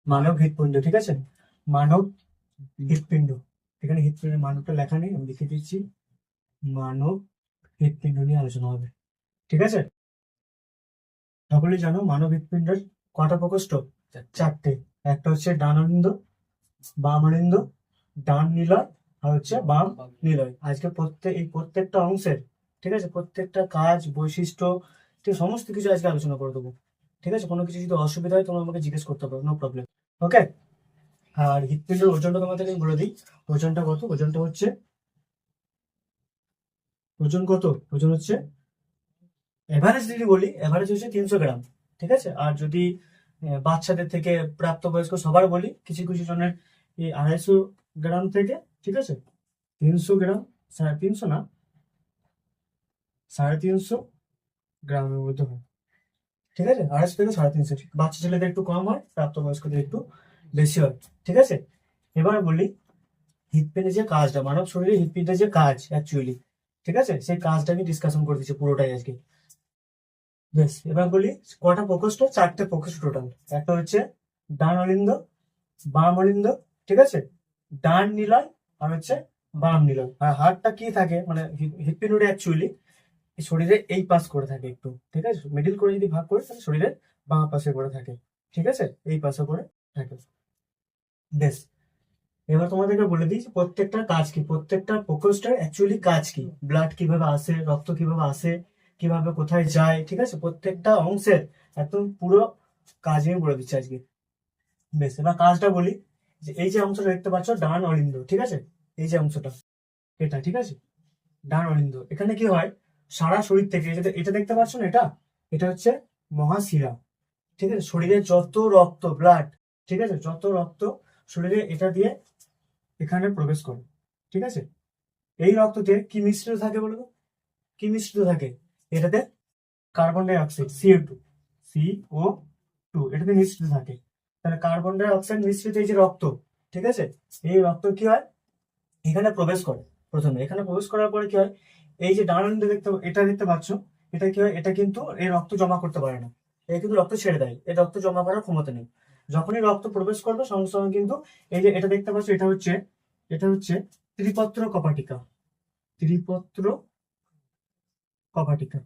মানব হৃৎপিণ্ড, ঠিক আছে? মানব হৃৎপিণ্ড, এখানে হৃৎপিণ্ডের মানবটা লেখা নেই, আমি লিখে দিচ্ছি। মানব হৃৎপিণ্ড নিয়ে আলোচনা হবে, ঠিক আছে? সকলেই জানো মানব হৃৎপিণ্ডের কটা প্রকোষ্ঠ? চারটে। একটা হচ্ছে ডান অলিন্দ, বাম অলিন্দ, ডান নিলয়, আর হচ্ছে বাম নিলয়। আজকে এই প্রত্যেকটা অংশের, ঠিক আছে, প্রত্যেকটা কাজ, বৈশিষ্ট্য, ঠিক সমস্ত কিছু আজকে আলোচনা করে দেবো, ঠিক আছে? কোনো কিছু যদি অসুবিধা হয় তোমরা আমাকে জিজ্ঞেস করতে পারো, নো প্রবলেম। ওকে। আর হৃৎপিণ্ডের ওজনটা তোমাদেরকে আমি বলে দিই। ওজনটা কত? ওজনটা হচ্ছে, ওজন কত? ওজন হচ্ছে, এভারেজ যদি বলি, এভারেজ হচ্ছে 300 গ্রাম, ঠিক আছে? আর যদি বাচ্চাদের থেকে প্রাপ্তবয়স্ক সবার বলি, কিছু কিছু জনের এই 250 গ্রাম থেকে, ঠিক আছে, 300 গ্রাম, 350 না, 350 গ্রামের মধ্যে হয়, ঠিক আছে? 250 থেকে 350, বাচ্চা ছেলেদের একটু কম হয়, প্রাপ্তবয়স্কদের একটু বেশি হয়, ঠিক আছে? এবার বলি হৃৎপিণ্ডের যে কাজটা, মানব শরীরে হৃৎপিণ্ডের যে কাজ অ্যাকচুয়ালি, ঠিক আছে, সেই কাজটা আমি ডিসকাশন করে দিচ্ছি পুরোটাই আজকে। বেশ, এবার বলি কটা প্রকোষ্ঠ? চারটে প্রকোষ্ঠ টোটাল। একটা হচ্ছে ডান অলিন্দ, বাম অলিন্দ, ঠিক আছে, ডান নিলয়, আর হচ্ছে বাম নিলয়। আর হাড়টা কি থাকে, মানে হৃৎপিণ্ডটা অ্যাকচুয়ালি শরীরে এই পাশ করে থাকে একটু, ঠিক আছে? মিডিল করে যদি ভাগ করে তাহলে শরীরের বাঁ পাশে করে থাকে, ঠিক আছে, এই পাশে করে থাকে। বেশ, এবার তোমাদেরকে বলে দিই যে প্রত্যেকটা কাজ কি, প্রত্যেকটা প্রকোষ্ঠের অ্যাকচুয়ালি কাজ কি, ব্লাড কিভাবে আসে, রক্ত কিভাবে আসে, কিভাবে কোথায় যায়, ঠিক আছে, প্রত্যেকটা অংশের একদম পুরো কাজ আমি বলে দিচ্ছি আজকে। বেশ, এবার কাজটা বলি যে এই যে অংশটা দেখতে পাচ্ছ ডান অলিন্দ, ঠিক আছে, এই যে অংশটা, এটা, ঠিক আছে, ডান অলিন্দ। এখানে কি হয়, সারা শরীর থেকে, এটা দেখতে পাচ্ছ না, এটা এটা হচ্ছে মহাশিরা, ঠিক আছে? শরীরে যত রক্ত, ব্লাড, ঠিক আছে, যত রক্ত শরীরে এটা দিয়ে এখানে প্রবেশ করে, ঠিক আছে? এই রক্ততে কি মিশ্রিত থাকে বলো তো? কি মিশ্রিত থাকে? এটাতে কার্বন ডাই অক্সাইড, CO2, এটাতে মিশ্রিত থাকে। তাহলে কার্বন ডাই অক্সাইড মিশ্রিত এই যে রক্ত, ঠিক আছে, এই রক্ত কি হয়, এখানে প্রবেশ করে। প্রথমে এখানে প্রবেশ করার পরে কি হয়, এই যে ডান অলিন্দ এটা দেখতে পাচ্ছ, এটা কি হয়, এটা কিন্তু এই রক্ত জমা করতে পারে না, এটা কিন্তু রক্ত ছেড়ে দেয়, এই রক্ত জমা করার ক্ষমতা নেই। যখনই রক্ত প্রবেশ করবে সঙ্গে সঙ্গে কিন্তু এই যে এটা দেখতে পাচ্ছ, এটা হচ্ছে ত্রিপত্র কপাটিকা, ত্রিপত্র কপাটিকা,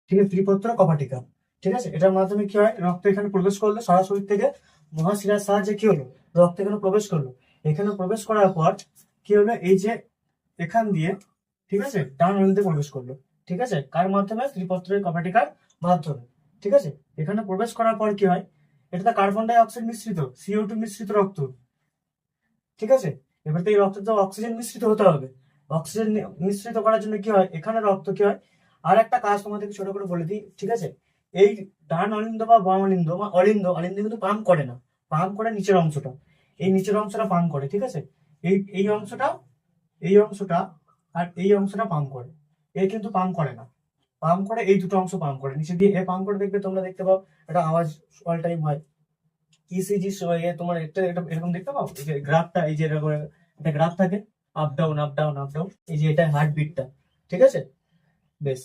ঠিক আছে, ত্রিপত্র কপাটিকা, ঠিক আছে? এটার মাধ্যমে কি হয়, রক্ত এখানে প্রবেশ করলো সারা শরীর থেকে, মহাশিরার সাহায্যে কি হলো, রক্ত এখানে প্রবেশ করলো। এখানে প্রবেশ করার পর কি হলো, এই যে এখান দিয়ে, ঠিক আছে, ডান অলিন্দে প্রবেশ করলো, ঠিক আছে, কার মাধ্যমে? ত্রিপত্রের কপাটিকার মাধ্যমে, ঠিক আছে? এখানে প্রবেশ করার পর কি হয়, এটাতে কার্বন ডাই অক্সাইড মিশ্রিত, CO2 মিশ্রিত রক্ত, ঠিক আছে? এবার তো এই রক্তে তো অক্সিজেন মিশ্রিত হতে হবে। অক্সিজেন মিশ্রিত করার জন্য কি হয়, এখানে রক্ত কি হয়, আর একটা কাজ তোমাদেরকে ছোট করে বলে দিই, ঠিক আছে? এই ডান অলিন্দ বা বাম অলিন্দ বা অলিন্দ, অলিন্দ কিন্তু পাম্প করে না, পাম্প করে নিচের অংশটা, এই নিচের অংশটা পাম্প করে, ঠিক আছে? এই অংশটা, এই অংশটা, আর এই অংশটা পাম্প করে, এ কিন্তু পাম্প করে না। পাম্প করে এই দুটো অংশ পাম্প করে, নিচে দিয়ে এ পাম্প করে, দেখবে তোমরা দেখতে পাও একটা আওয়াজ অল টাইম হয়। ইসিজি তোমার একটা এরকম দেখতে পাও, এই যে গ্রাফটা, এই যে এরকম একটা গ্রাফ থাকে, up down up down up down, এই যে এটা হার্ট বিটটা, ঠিক আছে? বেশ,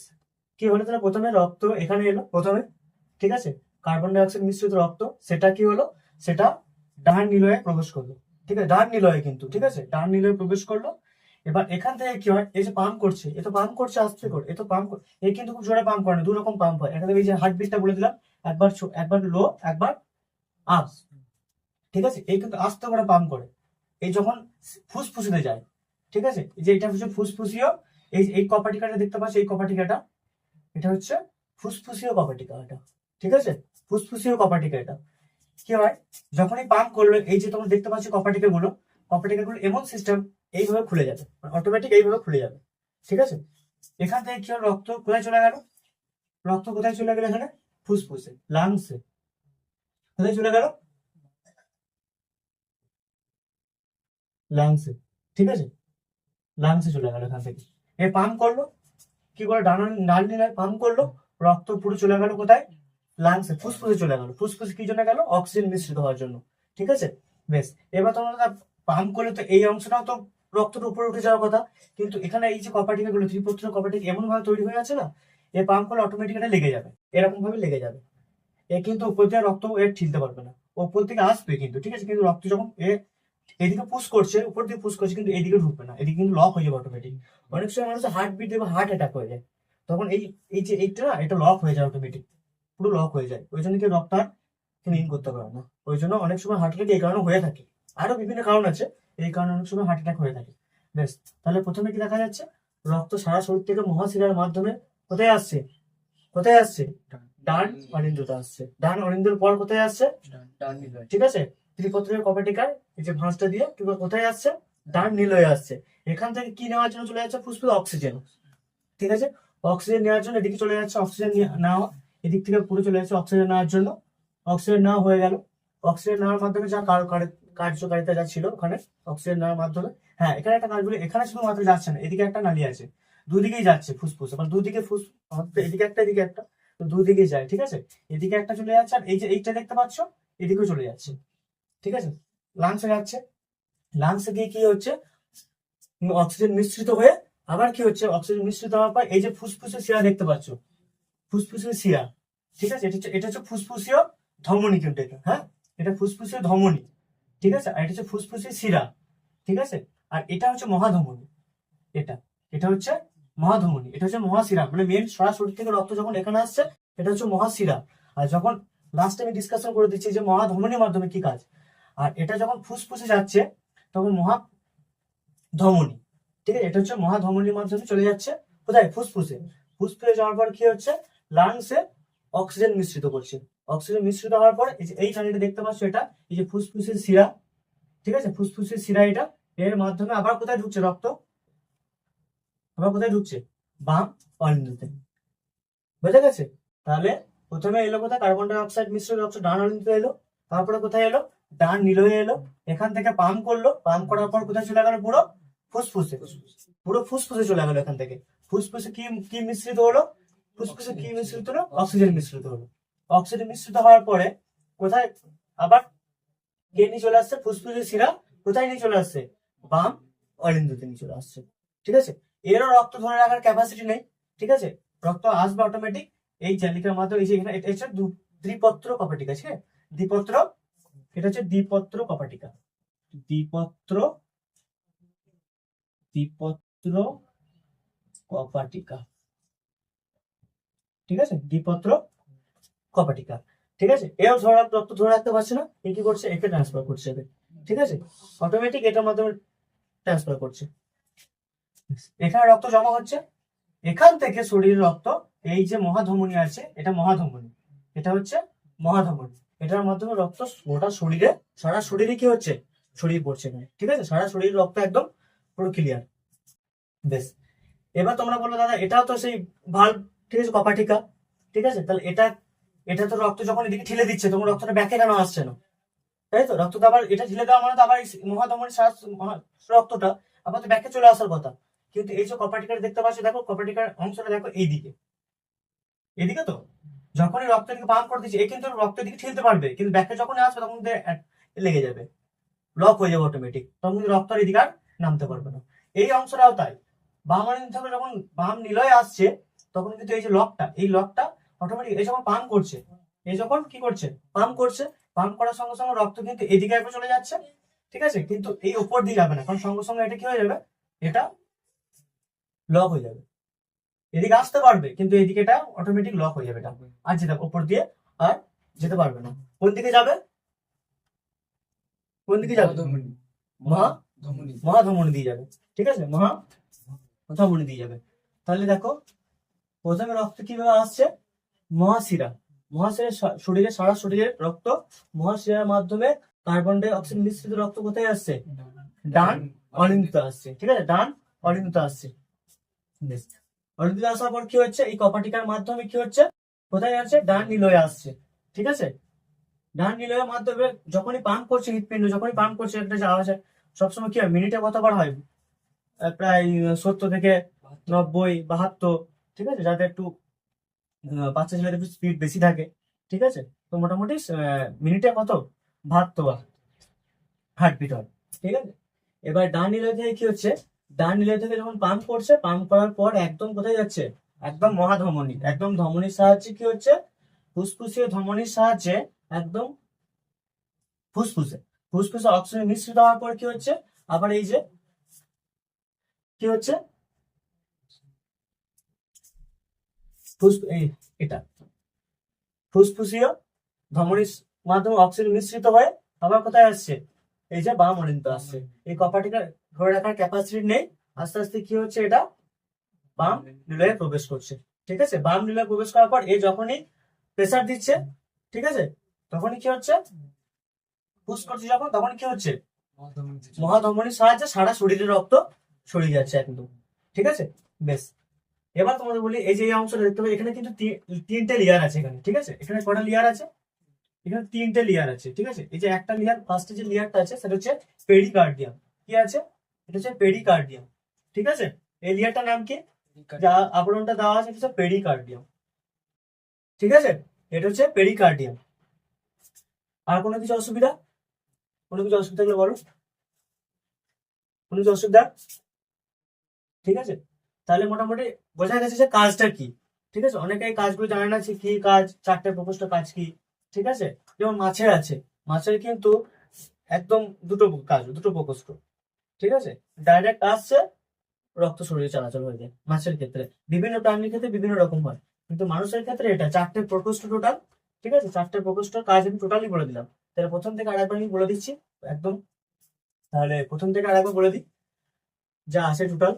কি হলো, তাহলে প্রথমে রক্ত এখানে এলো প্রথমে, ঠিক আছে, কার্বন ডাই অক্সাইড মিশ্রিত রক্ত, সেটা কি হলো, সেটা ডান নিলয়ে প্রবেশ করলো, ঠিক আছে, ডান নিলয়ে কিন্তু, ঠিক আছে, ডান নিলয়ে প্রবেশ করলো। এবার এখান থেকে কি হয়, এই যে পাম্প করছে, এ তো পাম্প করছে আস্তে করে, এ তো পাম্প, এ কিন্তু খুব জোরে পাম্প করে না, দু রকম পাম্প হয় এখানে, এই যে হার্ট বিটটা বলে দিলাম, একবার একবার লো, একবার আপ, ঠিক আছে, এই কিন্তু আস্তে করে পাম্প করে, এই যখন ফুসফুসিতে যায়, ঠিক আছে, এই যে এটা হচ্ছে ফুসফুসীয়, এই এই কপাটিকাটা দেখতে পাচ্ছ, এই কপাটিকাটা, এটা হচ্ছে ফুসফুসীয় কপাটিকা, এটা, ঠিক আছে, ফুসফুসীয় কপাটিকা। এটা কি হয়, যখনই পাম্প করলো, এই যে তোমরা দেখতে পাচ্ছ কপাটিকা গুলো, কপাটিকা গুলো এমন সিস্টেম, এইভাবে খুলে যাবে, অটোমেটিক এইভাবে খুলে যাবে, ঠিক আছে? এখান থেকে কি হলো, রক্ত কোথায় চলে গেল, রক্ত কোথায় চলে গেল, এখানে ফুসফুসে, লাংসে, কোথায় চলে গেল, লাংসে, ঠিক আছে, লাংসে চলে গেল এখান থেকে। এ পাম্প করলো, কি করে, ডাল নিলায় পাম্প করলো, রক্ত পুরো চলে গেল কোথায়, লাংসে, ফুসফুসে চলে গেল। ফুসফুসে কি জন্য গেল, অক্সিজেন মিশ্রিত হওয়ার জন্য, ঠিক আছে? বেশ, এবার তোমরা পাম্প করলে তো এই অংশটাও তো রক্তের উপরে উঠে যাওয়ার কথা, কিন্তু এখানে এই যে কপাটিকা গুলো, ত্রিপত্র কপাটিকা এমন ভাবে তৈরি হয়ে আছে না, এ পাম্প করলে অটোমেটিক এটা লেগে যাবে, এরকম ভাবে লেগে যাবে। এ কিন্তু উপর দিয়ে রক্ত এ ঠিলতে পারবে না, উপর থেকে আসবে কিন্তু, ঠিক আছে, কিন্তু রক্ত যখন এদিকে পুশ করছে, উপর দিকে পুশ করছে, কিন্তু এদিকে ঢুকবে না, এদিকে কিন্তু লক হয়ে যাবে অটোমেটিক। অনেক সময় মানুষের হার্ট বিট দেবে, হার্ট অ্যাটাক হয়ে যায়, তখন এই এই যে এইটা না, এটা লক হয়ে যায় অটোমেটিক, পুরো লক হয়ে যায়, ওই জন্য কি রক্ত আর ইন করতে পারে না। ওই জন্য অনেক সময় হার্ট অ্যাটাক এই কারণে হয়ে থাকে, আরো বিভিন্ন কারণ আছে, এই কারণে অনেক সময় হার্ট অ্যাটাক হয়ে থাকে। বেশ, তাহলে প্রথমে কি দেখা যাচ্ছে, রক্ত সারা শরীর থেকে মহাশিরার মাধ্যমে কোথায় আসছে, কোথায় আসছে, ডান অরিন্দুতে আসছে, ডান অরিন্দুর পর কোথায় আসছে, ঠিক আছে, ত্রিপত্রের কপাটিকার এই যে ভাঁজটা দিয়ে কোথায় আসছে, ডান নীলয়ে আসছে। এখান থেকে কি নেওয়ার জন্য চলে যাচ্ছে, ফুসফুসে অক্সিজেন, ঠিক আছে, অক্সিজেন নেওয়ার জন্য এদিকে চলে যাচ্ছে, অক্সিজেন নেওয়া, এদিক থেকে পুরো চলে যাচ্ছে অক্সিজেন নেওয়ার জন্য, অক্সিজেন নেওয়া হয়ে গেল। অক্সিজেন নেওয়ার মাধ্যমে যা কার্যকারিতা যা ছিল ওখানে, অক্সিজেন নেওয়ার মাধ্যমে, হ্যাঁ এখানে একটা কাজ বলি, এখানে শুধুমাত্র যাচ্ছে না, এদিকে একটা নালী আছে, দুদিকেই যাচ্ছে ফুসফুসে, মানে দুদিকে এদিকে একটা এদিকে একটা, তো দুদিকেই যায়, ঠিক আছে, এদিকে একটা চলে যাচ্ছে, আর এই যে এইটা দেখতে পাচ্ছ এদিকেও চলে যাচ্ছে, ঠিক আছে, লাংসে যাচ্ছে, লাংসে গিয়ে কি হচ্ছে, অক্সিজেন মিশ্রিত হয়ে আবার কি হচ্ছে, অক্সিজেন মিশ্রিত হওয়ার পর এই যে ফুসফুসে শিরা দেখতে পাচ্ছ, ফুসফুসের শিরা, ঠিক আছে, এটা হচ্ছে ফুসফুসীয় ধমনী, কিন্তু এটা, হ্যাঁ এটা ফুসফুসীয় ধমনী, ঠিক আছে, আর এটা হচ্ছে ফুসফুসের শিরা, ঠিক আছে, আর এটা হচ্ছে মহাধমনী, এটা এটা হচ্ছে মহাধমনী, এটা হচ্ছে মহাশিরা, মানে মেন সারা শরীর থেকে রক্ত যখন এখানে আসছে, এটা হচ্ছে মহাশিরা। আর যখন লাস্ট আমি ডিসকাশন করে দিচ্ছি যে মহাধমনীর মাধ্যমে কি কাজ, আর এটা যখন ফুসফুসে যাচ্ছে তখন মহাধমনী, ঠিক আছে, এটা হচ্ছে মহাধমনীর মাধ্যমে চলে যাচ্ছে কোথায়, ফুসফুসে, ফুসফুসে যাওয়ার পর কি হচ্ছে, লাংসে অক্সিজেন মিশ্রিত করছে, অক্সিজেন মিশ্রিত হওয়ার পর এই নালীটা দেখতে পাচ্ছ, এটা এই যে ফুসফুসের শিরা, ঠিক আছে, ফুসফুসের শিরা, এটা এর মাধ্যমে আবার কোথায় ঢুকছে রক্ত, আবার কোথায় ঢুকছে, বাম অলিন্দুতে, বুঝা গেছে। তাহলে প্রথমে এলো কোথায়, কার্বন ডাই অক্সাইড মিশ্রিত রক্ত ডান অলিন্দুতে এলো, তারপরে কোথায় এলো, ডান নীলয়ে এলো, এখান থেকে পাম্প করলো, পাম্প করার পর কোথায় চলে গেল, পুরো ফুসফুসে, পুরো ফুসফুসে চলে গেল, এখান থেকে ফুসফুসে কি কি মিশ্রিত হলো, ফুসফুসে কি মিশ্রিত হলো, অক্সিজেন মিশ্রিত হলো, অক্সিজেন মিশ্রিত হওয়ার পরে কোথায় আবার কে নিয়ে চলে আসছে, ফুসফুসের শিরা কোথায় নিয়ে চলে আসছে, বাম অলিন্দুতে নিয়ে চলে আসছে, ঠিক আছে, এরও রক্ত ধরে রাখার ক্যাপাসিটি নেই, ঠিক আছে, রক্ত আসবে অটোমেটিক এই জালিকার মাধ্যমে, এই যে এখানে এটা হচ্ছে দ্বিপত্র কপাটিকা, ঠিক আছে, দ্বিপত্র, এটা হচ্ছে দ্বিপত্র কপাটিকা, দ্বিপত্র দ্বিপত্র কপাটিকা, ঠিক আছে, দ্বিপত্র কপাটিকা, ঠিক আছে, এও রক্ত ধরে রাখতে পারছে না, এ কি করছে, একে ট্রান্সফার করছে, ঠিক আছে, অটোমেটিক এটার মাধ্যমে ট্রান্সফার করছে, এখানে রক্ত জমা হচ্ছে, এখান থেকে শরীরের রক্ত, এই যে মহাধমনী আছে, এটা মহাধমনী, এটা হচ্ছে মহাধমনী, এটার মাধ্যমে রক্ত গোটা শরীরে, সারা শরীরে কি হচ্ছে, ছড়িয়ে পড়ছে, ঠিক আছে, সারা শরীরের রক্ত একদম পুরো ক্লিয়ার। বেশ, এবার তোমরা বলো দাদা এটাও তো সেই ভাল্ব, ঠিক আছে, কপাটিকা, ঠিক আছে, তাহলে এটা এটা তো রক্ত যখন এদিকে ঠেলে দিচ্ছে তখন রক্তটা ব্যাকে কেন আসছে না, তাই তো, রক্তটা আবার এটা ঢেলে দেওয়া মানে তো আবার মহাধমনী রক্তটা আবার তো ব্যাকে চলে আসার কথা, কিন্তু এই যে কপাটিকার দেখতে পাচ্ছ, দেখো কপাটিকার অংশটা দেখো এইদিকে, এদিকে তো যখনই রক্ত দিকে পাম্প করে দিচ্ছে, এ কিন্তু রক্ত দিকে ঠেলতে পারবে, কিন্তু ব্যাকে যখন আসবে তখন লেগে যাবে, লক হয়ে যাবে অটোমেটিক, তখন কিন্তু রক্ত আর এদিকে আর নামতে পারবে না। এই অংশটাও তাই, বাম থেকে যখন বাম নিলয়ে আসছে তখন কিন্তু এই যে লকটা, এই লকটা অটোমেটিক এই যখন পাম্প করছে, এই যখন কি করছে, পাম্প করছে, পাম্প করার সঙ্গে সঙ্গে রক্ত কিন্তু এদিকে একবার চলে যাচ্ছে, ঠিক আছে, কিন্তু এই উপর দিয়ে যাবে না, কারণ সঙ্গে সঙ্গে এটা কি হয়ে যাবে, এটা লক হয়ে যাবে, এদিকে আসতে পারবে কিন্তু এদিকে এটা অটোমেটিক লক হয়ে যাবে, এটা আর যেতে উপর দিয়ে আর যেতে পারবে না, কোন দিকে যাবে, কোন দিকে যাবে, মহাধমনী দিয়ে যাবে, ঠিক আছে, মহাধমনী দিয়ে যাবে। তাহলে দেখো প্রথমে রক্ত কিভাবে আসছে, মহাশিরা, মহাশিরা শরীরে, সারা শরীরের রক্ত মহাশিরার মাধ্যমে কার্বন ডাই অক্সাইড মিশ্রিত রক্ত কোথায় আসছে, ডান অলিন্দুতে আসছে, ঠিক আছে, ডান অলিন্দুতে আসছে, অলিন্দুতে আসার পর কি হচ্ছে, এই কপাটিকার মাধ্যমে কি হচ্ছে, কোথায় আসছে, ডান নীলয়ে আসছে, ঠিক আছে, ডান নীলয়ের মাধ্যমে যখনই পাম্প করছে, হৃৎপিণ্ড যখনই পাম্প করছে, একটা যে আওয়াজ হয়, সবসময় কি হয়, মিনিটে কতবার হয়, প্রায় 70 থেকে 90, 72, ঠিক আছে, যাদের একটু বাচ্চা ছেলেদের একটু স্পিড বেশি থাকে, ঠিক আছে, তো মোটামুটি মিনিটে কত 72 বার হার্টবিট হয়, ঠিক আছে। এবার ডান নিলয় থেকে কি হচ্ছে, ডান নিলয় থেকে যখন পাম্প করছে, পাম্প করার পর একদম কোথায় যাচ্ছে, একদম মহাধমনী, একদম ধমনীর সাহায্যে কি হচ্ছে, ফুসফুসীয় ধমনীর সাহায্যে একদম ফুসফুসে ফুসফুসে অক্সিজেন মিশ্রিত হওয়ার পর কি হচ্ছে, আবার এই যে কি হচ্ছে এই এটা ফুসফুসীয় ধমনীর মাধ্যমে অক্সিজেন মিশ্রিত হয়ে আবার কোথায় আসছে, এই যে বাম অলিন্দ আসছে। এই কপাটিটা ধরে রাখার ক্যাপাসিটি নেই, আস্তে আস্তে কি হচ্ছে, এটা বাম নিলয়ে প্রবেশ করছে। ঠিক আছে, বাম নিলয়ে প্রবেশ করার পর এই যখনই প্রেসার দিচ্ছে, ঠিক আছে, তখনই কি হচ্ছে, পুশ করছে যখন, তখন কি হচ্ছে, মহাধমনীর সাহায্যে সারা শরীরে রক্ত ছড়িয়ে যাচ্ছে একদম। ঠিক আছে, বেশ। এবার তোমাদের বলি, এই যে এই অংশটা দেখতে পাবে, এখানে কিন্তু তিনটে লেয়ার আছে এখানে। ঠিক আছে, এখানে কটা লেয়ার আছে, এখানে তিনটে লেয়ার আছে। ঠিক আছে, এই যে একটা লেয়ার, ফার্স্টে যে লেয়ারটা আছে সেটা হচ্ছে পেরিকার্ডিয়াম। কি আছে, এটা হচ্ছে পেরিকার্ডিয়াম। ঠিক আছে, এই লেয়ারটার নাম কি, যা আবরণটা দেওয়া আছে, এটা হচ্ছে পেরিকার্ডিয়াম। ঠিক আছে, এটা হচ্ছে পেরিকার্ডিয়াম। আর কোনো কিছু অসুবিধা, কোনো কিছু অসুবিধা হলে বলো, কোনো কিছু অসুবিধা? ঠিক আছে, তাহলে মোটামুটি বোঝা গেছে যে কাজটা কি। ঠিক আছে, অনেকে এই কাজগুলো জানে না যে কি কাজ, চারটে প্রকোষ্ঠ কাজ কি। ঠিক আছে, যেমন মাছের আছে, মাছের কিন্তু একদম দুটো কাজ, দুটো প্রকোষ্ঠ। ঠিক আছে, ডাইরেক্ট আসছে, রক্ত শরীরে চলাচল হয়ে যায় মাছের ক্ষেত্রে। বিভিন্ন প্রাণীর ক্ষেত্রে বিভিন্ন রকম হয়, কিন্তু মানুষের ক্ষেত্রে এটা চারটে প্রকোষ্ঠ টোটাল। ঠিক আছে, চারটে প্রকোষ্ঠ কাজ আমি টোটালি বলে দিলাম। তাহলে প্রথম থেকে আরেকবার আমি বলে দিচ্ছি একদম। তাহলে প্রথম থেকে আরেকবার বলে দিই যা আছে টোটাল।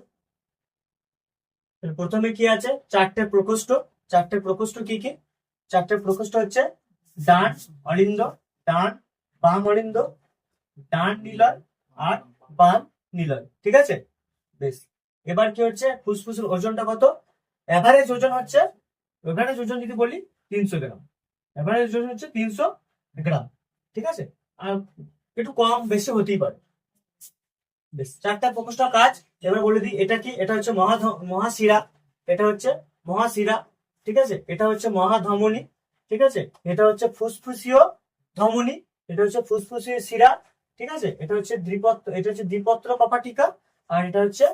প্রথমে কি আছে, চারটে প্রকোষ্ঠ। চারটে প্রকোষ্ঠ কি কি, চারটে প্রকোষ্ঠ হচ্ছে ডান অলিন্দ, ডান বাম অলিন্দ, ডান নিলয় আর বাম নিলয়। ঠিক আছে, বেশ। এবার কি হচ্ছে, ফুসফুসের ওজনটা কত, এভারেজ ওজন হচ্ছে, এভারেজ ওজন যদি বলি 300 গ্রাম। এভারেজ ওজন হচ্ছে 300 গ্রাম। ঠিক আছে, আর একটু কম বেশি হতেই পারে। বেশ, চারটা প্রকোষ্ঠ কাজ এবার বলে দিই। এটা কি, এটা হচ্ছে মহাশিরা, এটা হচ্ছে মহাশিরা। ঠিক আছে, এটা হচ্ছে মহাধমনী। ঠিক আছে, এটা হচ্ছে ফুসফুসীয় ধমনী, এটা হচ্ছে ফুসফুসীয় শিরা। ঠিক আছে, এটা হচ্ছে দ্বিপত্র, এটা হচ্ছে দ্বিপত্র কপাটিকা, আর এটা হচ্ছে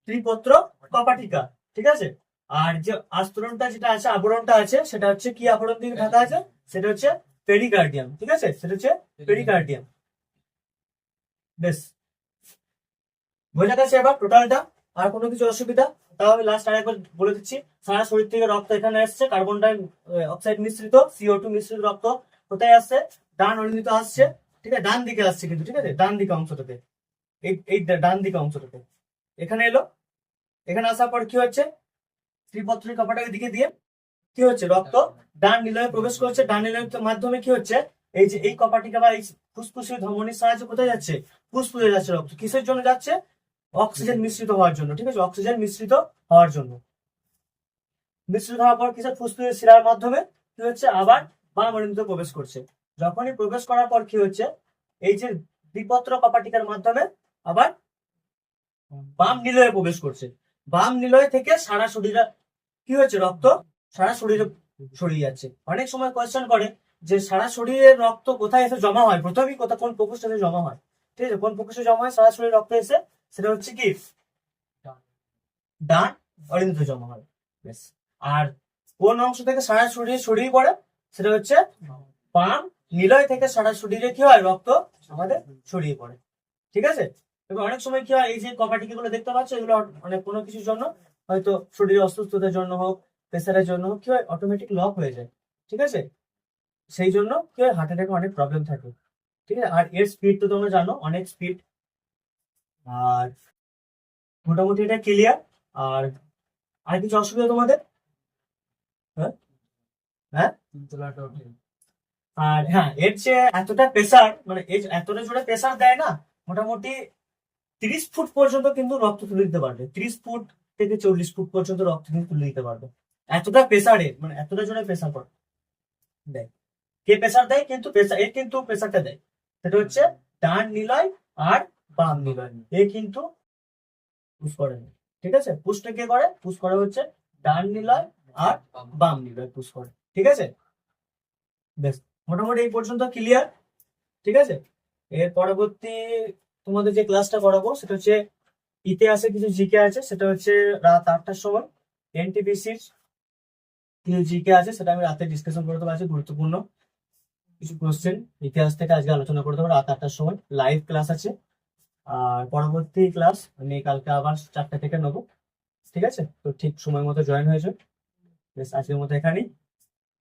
ত্রিপত্র কপাটিকা। ঠিক আছে, আর যে আস্তরণটা যেটা আছে, আবরণটা আছে, সেটা হচ্ছে কি আবরণ দিয়ে ঢাকা আছে, সেটা হচ্ছে পেরিকার্ডিয়াম। ঠিক আছে, সেটা হচ্ছে পেরিকার্ডিয়াম। বেশ, বোঝা গেছে এবার টোটালটা? আর কোনো কিছু অসুবিধা? তাও আমি লাস্ট আরেকবার বলে দিচ্ছি। সারা শরীর থেকে রক্ত এখানে আসছে, কার্বন ডাই অক্সাইড মিশ্রিত, CO2 মিশ্রিত রক্ত কোথায় আসছে, ডান অলিন্দিত আসছে। ঠিক আছে, ডান দিকে আসছে কিন্তু। ঠিক আছে, ডান দিকে অংশটাতে, এই ডান দিকে অংশটাতে এখানে এলো। এখানে আসার পর কি হচ্ছে, ত্রিপত্রিক কপাটাকে দিকে দিয়ে কি হচ্ছে, রক্ত ডান নিলয়ে প্রবেশ করছে। ডান নিলয়ের মাধ্যমে কি হচ্ছে, এই যে এই কপাটিকা বা এই ফুসফুসীয় ধমনির সাহায্যে কোথায় যাচ্ছে, ফুসফুসে যাচ্ছে রক্ত। কিসের জন্য যাচ্ছে, অক্সিজেন মিশ্রিত হওয়ার জন্য। ঠিক আছে, অক্সিজেন মিশ্রিত হওয়ার জন্য। মিশ্রিত হওয়ার পর কিছু ফুসফুসের শিরার মাধ্যমে কি হচ্ছে, আবার বাম অলিন্দ প্রবেশ করছে। যখনই প্রবেশ করার পর কি হচ্ছে, এই যে দ্বিপত্র কপাটিকার মাধ্যমে আবার বাম নিলয়ে প্রবেশ করছে। বাম নিলয় থেকে সারা শরীরে কি হচ্ছে, রক্ত সারা শরীরে ছড়িয়ে যাচ্ছে। অনেক সময় কোয়েশ্চেন করে যে সারা শরীরের রক্ত কোথায় এসে জমা হয়, প্রথমেই কোথা কোন প্রকোষ্ঠে জমা হয়। ঠিক আছে, কোন প্রকোষ্ঠে জমা হয় সারা শরীরে রক্ত এসে, সেটা হচ্ছে কি ডান অলিন্দ জমা হয়। বেশ, আর কোন অংশ থেকে সারা শরীরে ছড়িয়ে পড়ে, সেটা হচ্ছে বাম নিলয় থেকে সারা শরীরে কি হয়, রক্ত আমাদের ছড়িয়ে পড়ে। ঠিক আছে, এবং অনেক সময় কি হয়, এই যে কপাটিকা গুলো দেখতে পাচ্ছ, এগুলো অনেক কোনো কিছুর জন্য, হয়তো শরীরে অসুস্থতার জন্য হোক, প্রেসারের জন্য হোক, কি হয়, অটোমেটিক লক হয়ে যায়। ঠিক আছে, সেই জন্য কি হয়, হার্ট অ্যাটাকে অনেক প্রবলেম থাকে। ঠিক আছে, আর এর স্পিড তো তোমরা জানো, অনেক স্পিড। আর মোটামুটি এটা ক্লিয়ার। আর আর কিছু অসুবিধা তোমাদের? হ্যাঁ, হ্যাঁ। আর হ্যাঁ, এর যে এতটা প্রেসার, মানে এতটা জোরে প্রেসার দেয় না, মোটামুটি 30 ফুট পর্যন্ত কিন্তু রক্ত তুলে দিতে পারবে। 30 ফুট থেকে 40 ফুট পর্যন্ত রক্ত কিন্তু তুলে দিতে পারবে। এতটা প্রেসারে, মানে এতটা জোরে প্রেসার দেয়। কে প্রেসার দেয়, কিন্তু প্রেসার, এ কিন্তু প্রেসারটা দেয়। সেটা হচ্ছে ডান নিলয় আর বাম নিলয়, এ কিন্তু পুশ করে না। ঠিক আছে, পুশটা কে করে, পুশ করে হচ্ছে ডান নিলয় আর বাম নিলয় পুশ করে। ঠিক আছে, বেশ, মোটামুটি এই পর্যন্ত ক্লিয়ার। ঠিক আছে, এর পরবর্তী তোমাদের যে ক্লাসটা করাবো, সেটা হচ্ছে ইতিহাসে কিছু জিকে আছে, সেটা হচ্ছে রাত 8টার সময়। এনটিপিসির জিকে আছে, সেটা আমি রাতে ডিসকাশন করে দেবো, আছে গুরুত্বপূর্ণ কিছু কোশ্চেন ইতিহাস থেকে আজকে আলোচনা করে দেবো রাত 8টার সময়, লাইভ ক্লাস আছে। আর পরবর্তী ক্লাস আমি কালকে আবার 4টা থেকে নেবো। ঠিক আছে, তো ঠিক সময় মতো জয়েন হয়েছে। বেশ, আজকের মতো এখানেই।